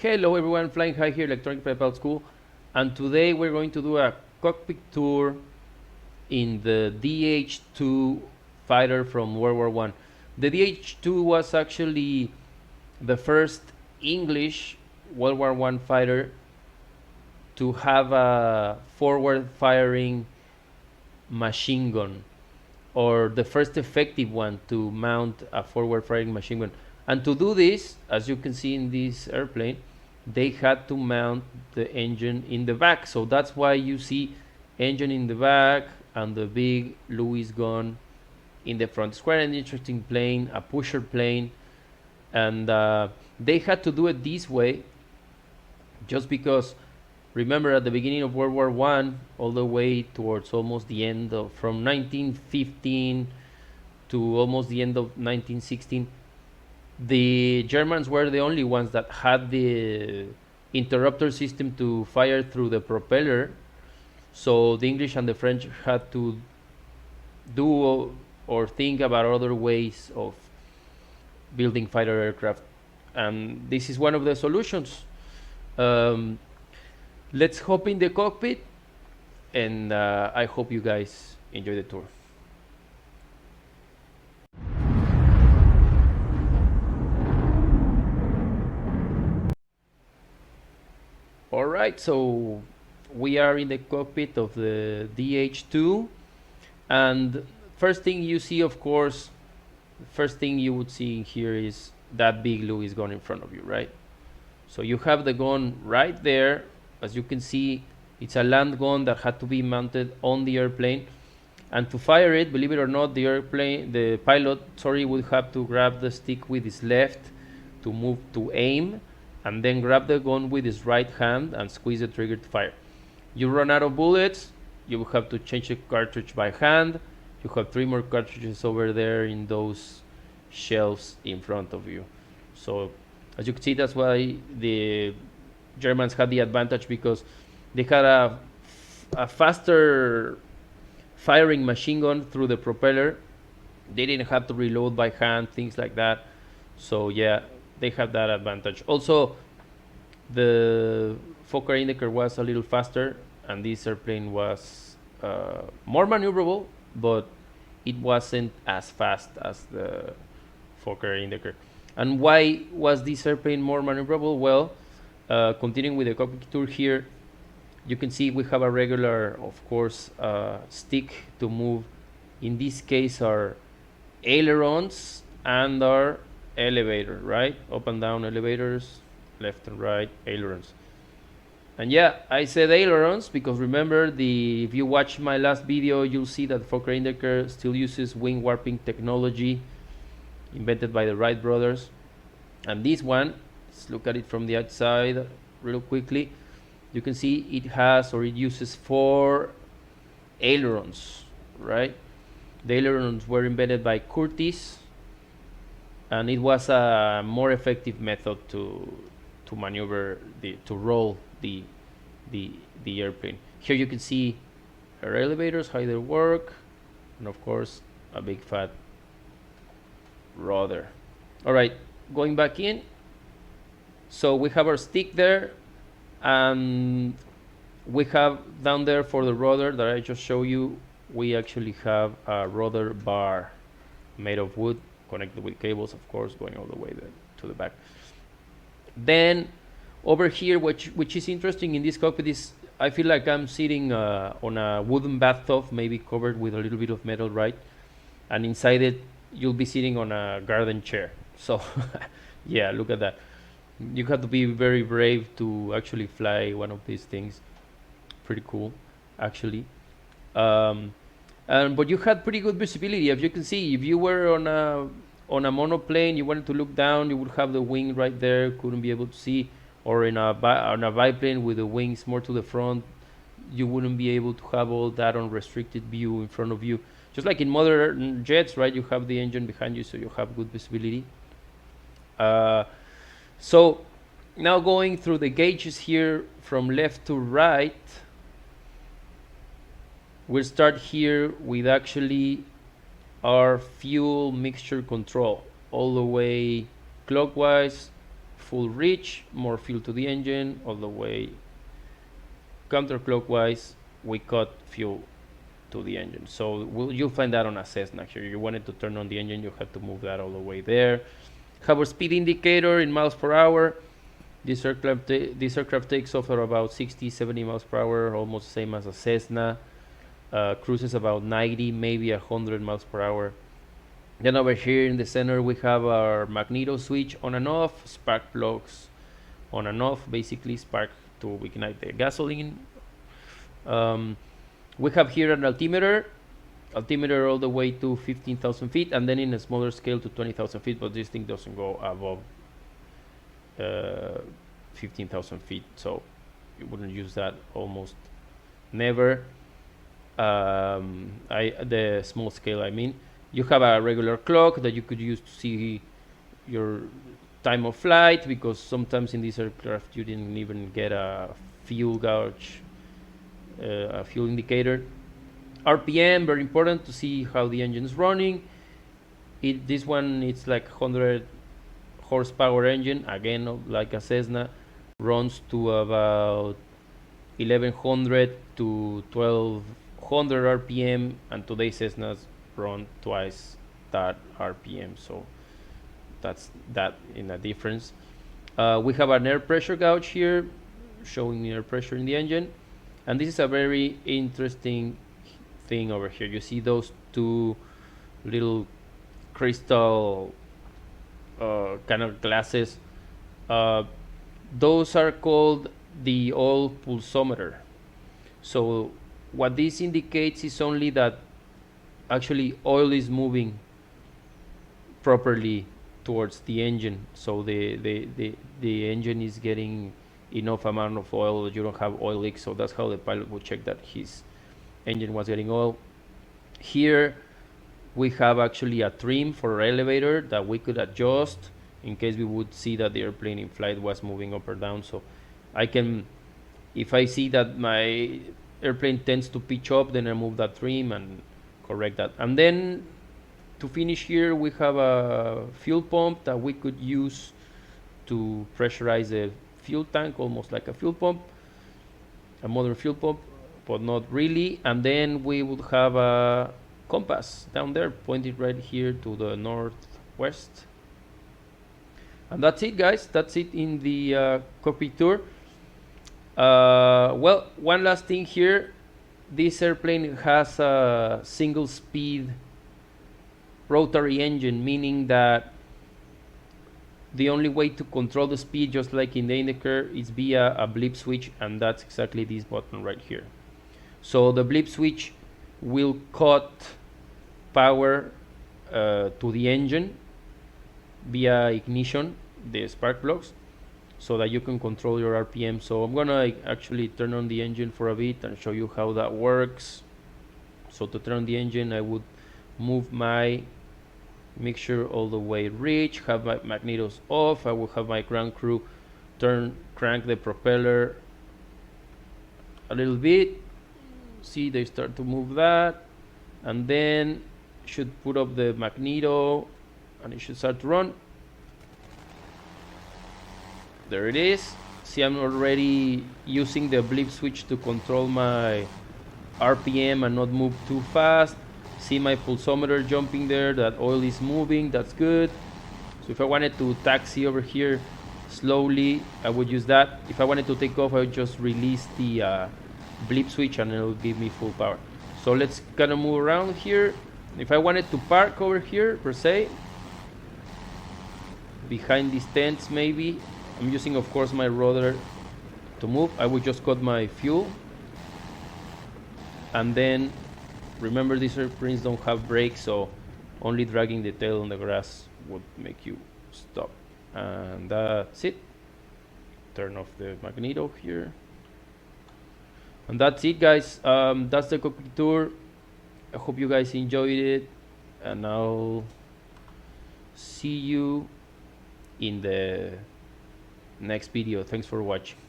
Hello everyone, Flying High here, Electronic Pilot School, and today we're going to do a cockpit tour in the DH-2 fighter from World War One. The DH-2 was actually the first English World War One fighter to have a forward-firing machine gun, or the first effective one to mount a forward-firing machine gun. And to do this, as you can see in this airplane, they had to mount the engine in the back. So that's why you see engine in the back and the big Lewis gun in the front. It's quite an interesting plane, a pusher plane, and they had to do it this way just because, remember, at the beginning of World War One, all the way towards almost the end of, from 1915 to almost the end of 1916, the Germans were the only ones that had the interrupter system to fire through the propeller. So the English and the French had to do or think about other ways of building fighter aircraft, and this is one of the solutions. Let's hop in the cockpit, and I hope you guys enjoy the tour. All right, so we are in the cockpit of the DH-2, and first thing you see, of course, first thing you would see here is that big Lewis gun in front of you, right? So you have the gun right there. As you can see, it's a land gun that had to be mounted on the airplane, and to fire it, believe it or not, the pilot, would have to grab the stick with his left to move to aim, and then grab the gun with his right hand and squeeze the trigger to fire. You run out of bullets, you will have to change the cartridge by hand. You have 3 more cartridges over there in those shelves in front of you. So as you can see, that's why the Germans had the advantage, because they had a faster firing machine gun through the propeller. They didn't have to reload by hand, things like that. So yeah, they had that advantage. Also, the Fokker Indeker was a little faster, and this airplane was more maneuverable, but it wasn't as fast as the Fokker Indeker. And why was this airplane more maneuverable? Well, continuing with the cockpit tour here, you can see we have a regular, of course, stick to move. In this case, our ailerons and our elevator, right? Up and down elevators, left and right ailerons. And yeah, I said ailerons because remember, if you watch my last video, you'll see that Fokker Indeker still uses wing warping technology invented by the Wright brothers. And this one, let's look at it from the outside real quickly. You can see it has, or it uses 4 ailerons, right? The ailerons were invented by Curtiss, and it was a more effective method to maneuver to roll the airplane. Here you can see our elevators, how they work, and of course a big fat rudder. All right, going back in. So we have our stick there, and we have down there for the rudder that I just showed you, we actually have a rudder bar made of wood, connected with cables, of course, going all the way to the back. Then over here, which is interesting in this cockpit, is I feel like I'm sitting on a wooden bathtub, maybe covered with a little bit of metal, right? And inside it, you'll be sitting on a garden chair. So yeah, look at that. You have to be very brave to actually fly one of these things. Pretty cool, actually. But you had pretty good visibility. As you can see, if you were on a monoplane, you wanted to look down, you would have the wing right there, couldn't be able to see. Or on a biplane with the wings more to the front, you wouldn't be able to have all that unrestricted view in front of you. Just like in modern jets, right? You have the engine behind you, so you have good visibility. So now going through the gauges here from left to right, we'll start here with actually our fuel mixture control all the way clockwise full reach, more fuel to the engine, all the way counterclockwise, we cut fuel to the engine. So you'll find that on a Cessna here. You wanted to turn on the engine, you have to move that all the way there. Have a speed indicator in miles per hour. This aircraft takes off at about 60, 70 miles per hour, almost the same as a Cessna. Cruises about 90, maybe 100 miles per hour. Then over here in the center we have our magneto switch on and off, spark plugs on and off, basically spark to ignite the gasoline. We have here an altimeter all the way to 15,000 feet, and then in a smaller scale to 20,000 feet, but this thing doesn't go above 15,000 feet, so you wouldn't use that almost never. The small scale, I mean. You have a regular clock that you could use to see your time of flight, because sometimes in this aircraft you didn't even get a fuel gauge, a fuel indicator. RPM, very important to see how the engine is running. This one, it's like 100 horsepower engine, again like a Cessna, runs to about 1100 to 1200 RPM, and today's Cessnas run twice that RPM, so that's that in a difference. We have an air pressure gauge here showing the air pressure in the engine, and this is a very interesting thing over here. You see those two little crystal kind of glasses. Those are called the oil pulsometer. So what this indicates is only that actually oil is moving properly towards the engine, so the engine is getting enough amount of oil that you don't have oil leaks. So that's how the pilot would check that his engine was getting oil. Here we have actually a trim for our elevator that we could adjust in case we would see that the airplane in flight was moving up or down. So I can, if I see that my airplane tends to pitch up, then I move that trim and correct that. And then to finish here, we have a fuel pump that we could use to pressurize the fuel tank, almost like a fuel pump, a modern fuel pump, but not really. And then we would have a compass down there pointed right here to the northwest. And that's it, guys. That's it in the cockpit tour. Well, one last thing here. This airplane has a single speed rotary engine, meaning that the only way to control the speed, just like in the indicator, is via a blip switch, and that's exactly this button right here. So the blip switch will cut power to the engine via ignition, the spark plugs, so that you can control your RPM. So I'm gonna actually turn on the engine for a bit and show you how that works. So to turn on the engine, I would move my mixture all the way reach, have my magnetos off. I will have my ground crew crank the propeller a little bit. See, they start to move that, and then should put up the magneto and it should start to run. There it is. See, I'm already using the blip switch to control my RPM and not move too fast. See my pulsometer jumping there, that oil is moving, that's good. So if I wanted to taxi over here slowly, I would use that. If I wanted to take off, I would just release the blip switch and it'll give me full power. So let's kind of move around here. If I wanted to park over here, per se, behind these tents maybe, I'm using of course my rudder to move. I would just cut my fuel, and then remember these airplanes don't have brakes, so only dragging the tail on the grass would make you stop. And that's it. Turn off the magneto here, and that's it, guys. That's the cockpit tour. I hope you guys enjoyed it, and I'll see you in the next video. Thanks for watching.